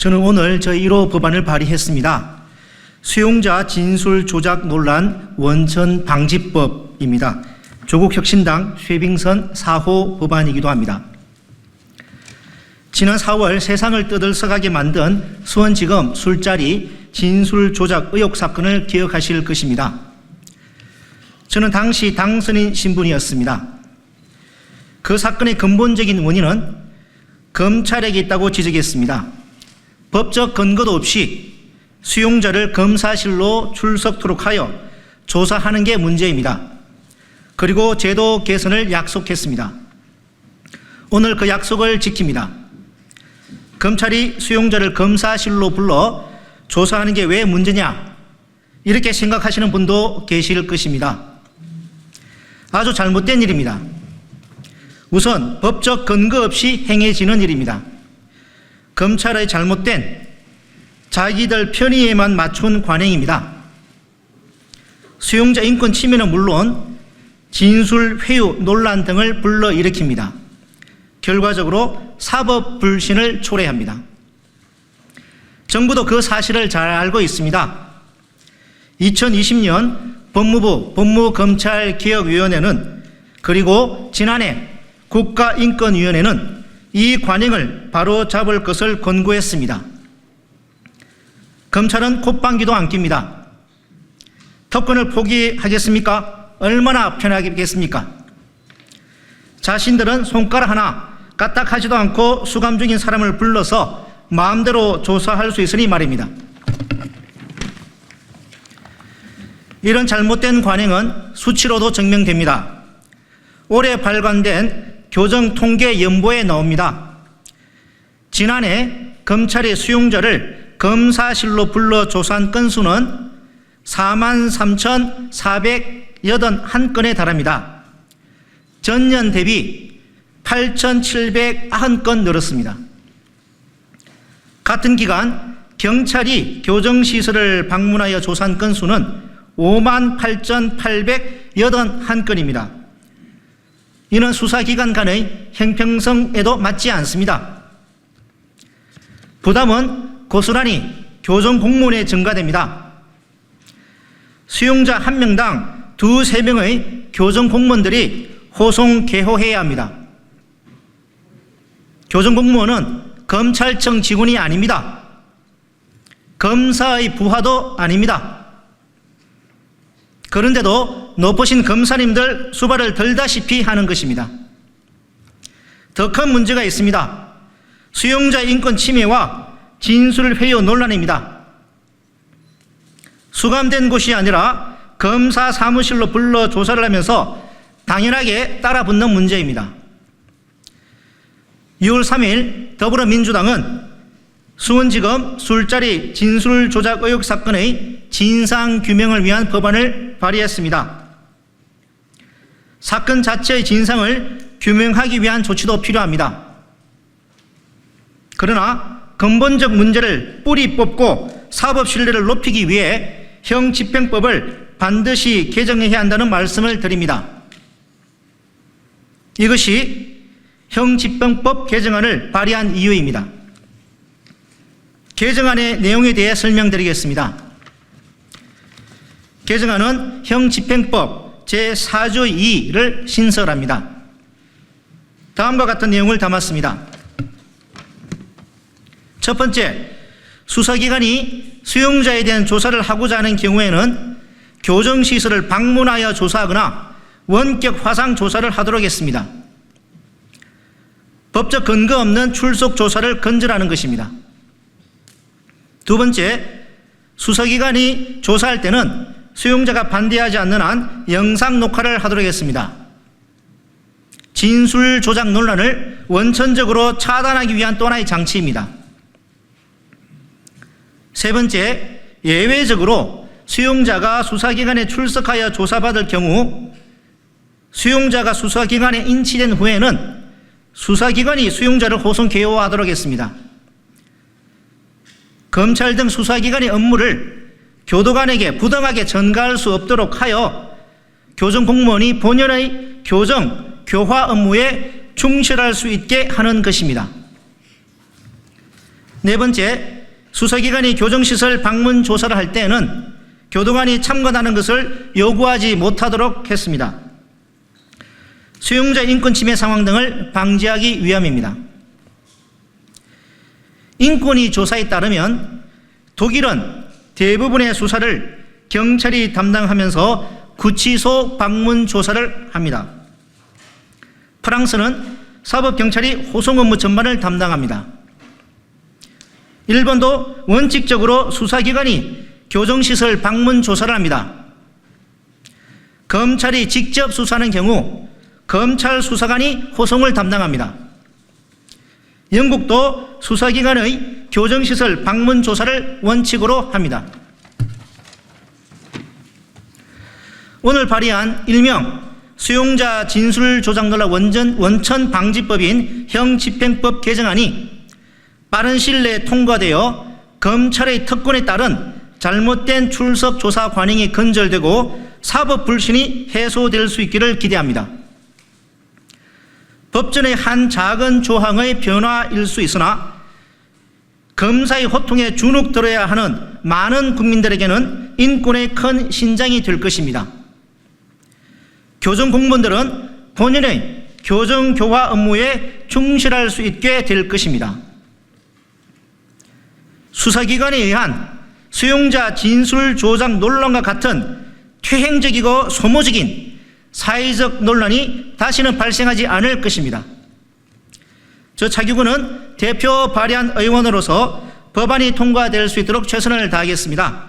저는 오늘 저 1호 법안을 발의했습니다. 수용자 진술 조작 논란 원천 방지법입니다. 조국혁신당 최빙선 4호 법안이기도 합니다. 지난 4월 세상을 떠들썩하게 만든 수원지검 술자리 진술 조작 의혹 사건을 기억하실 것입니다. 저는 당시 당선인 신분이었습니다. 그 사건의 근본적인 원인은 검찰에게 있다고 지적했습니다. 법적 근거도 없이 수용자를 검사실로 출석토록 하여 조사하는 게 문제입니다. 그리고 제도 개선을 약속했습니다. 오늘 그 약속을 지킵니다. 검찰이 수용자를 검사실로 불러 조사하는 게 왜 문제냐, 이렇게 생각하시는 분도 계실 것입니다. 아주 잘못된 일입니다. 우선 법적 근거 없이 행해지는 일입니다. 검찰의 잘못된 자기들 편의에만 맞춘 관행입니다. 수용자 인권 침해는 물론 진술 회유 논란 등을 불러일으킵니다. 결과적으로 사법 불신을 초래합니다. 정부도 그 사실을 잘 알고 있습니다. 2020년 법무부 법무검찰개혁위원회는 그리고 지난해 국가인권위원회는 이 관행을 바로잡을 것을 권고했습니다. 검찰은 콧방귀도 안 낍니다. 특권을 포기하겠습니까? 얼마나 편하겠습니까? 자신들은 손가락 하나 까딱하지도 않고 수감 중인 사람을 불러서 마음대로 조사할 수 있으니 말입니다. 이런 잘못된 관행은 수치로도 증명됩니다. 올해 발간된 교정통계연보에 나옵니다. 지난해 검찰이 수용자를 검사실로 불러 조사한 건수는 43,481건에 달합니다. 전년 대비 8,790건 늘었습니다. 같은 기간 경찰이 교정시설을 방문하여 조사한 건수는 58,881건입니다. 이는 수사기관 간의 형평성에도 맞지 않습니다. 부담은 고스란히 교정공무원에 증가됩니다. 수용자 1명당 2~3명의 교정공무원들이 호송개호해야 합니다. 교정공무원은 검찰청 직원이 아닙니다. 검사의 부하도 아닙니다. 그런데도 높으신 검사님들 수발을 들다시피 하는 것입니다. 더 큰 문제가 있습니다. 수용자 인권 침해와 진술 회유 논란입니다. 수감된 곳이 아니라 검사 사무실로 불러 조사를 하면서 당연하게 따라붙는 문제입니다. 6월 3일 더불어민주당은 수원지검 술자리 진술 조작 의혹 사건의 진상규명을 위한 법안을 발의했습니다. 사건 자체의 진상을 규명하기 위한 조치도 필요합니다. 그러나 근본적 문제를 뿌리 뽑고 사법 신뢰를 높이기 위해 형집행법을 반드시 개정해야 한다는 말씀을 드립니다. 이것이 형집행법 개정안을 발의한 이유입니다. 개정안의 내용에 대해 설명드리겠습니다. 개정안은 형집행법 제4조 2를 신설합니다. 다음과 같은 내용을 담았습니다. 첫 번째, 수사기관이 수용자에 대한 조사를 하고자 하는 경우에는 교정시설을 방문하여 조사하거나 원격 화상 조사를 하도록 했습니다. 법적 근거 없는 출석 조사를 건절하는 것입니다. 두 번째, 수사기관이 조사할 때는 수용자가 반대하지 않는 한 영상 녹화를 하도록 했습니다. 진술 조작 논란을 원천적으로 차단하기 위한 또 하나의 장치입니다. 세 번째, 예외적으로 수용자가 수사기관에 출석하여 조사받을 경우 수용자가 수사기관에 인치된 후에는 수사기관이 수용자를 호송 개호하도록 했습니다. 검찰 등 수사기관의 업무를 교도관에게 부당하게 전가할 수 없도록 하여 교정공무원이 본연의 교정, 교화 업무에 충실할 수 있게 하는 것입니다. 네 번째, 수사기관이 교정시설 방문 조사를 할 때에는 교도관이 참관하는 것을 요구하지 못하도록 했습니다. 수용자 인권 침해 상황 등을 방지하기 위함입니다. 인권위 조사에 따르면 독일은 대부분의 수사를 경찰이 담당하면서 구치소 방문 조사를 합니다. 프랑스는 사법경찰이 호송 업무 전반을 담당합니다. 일본도 원칙적으로 수사기관이 교정시설 방문 조사를 합니다. 검찰이 직접 수사하는 경우 검찰 수사관이 호송을 담당합니다. 영국도 수사기관의 교정시설 방문 조사를 원칙으로 합니다. 오늘 발의한 일명 수용자 진술조작 논란 원천 방지법인 형집행법 개정안이 빠른 시일 내에 통과되어 검찰의 특권에 따른 잘못된 출석 조사 관행이 근절되고 사법 불신이 해소될 수 있기를 기대합니다. 법전의 한 작은 조항의 변화일 수 있으나 검사의 호통에 주눅들어야 하는 많은 국민들에게는 인권의 큰 신장이 될 것입니다. 교정 공무원들은 본연의 교정 교화 업무에 충실할 수 있게 될 것입니다. 수사기관에 의한 수용자 진술 조작 논란과 같은 퇴행적이고 소모적인 사회적 논란이 다시는 발생하지 않을 것입니다. 저 차기구는 대표 발의한 의원으로서 법안이 통과될 수 있도록 최선을 다하겠습니다.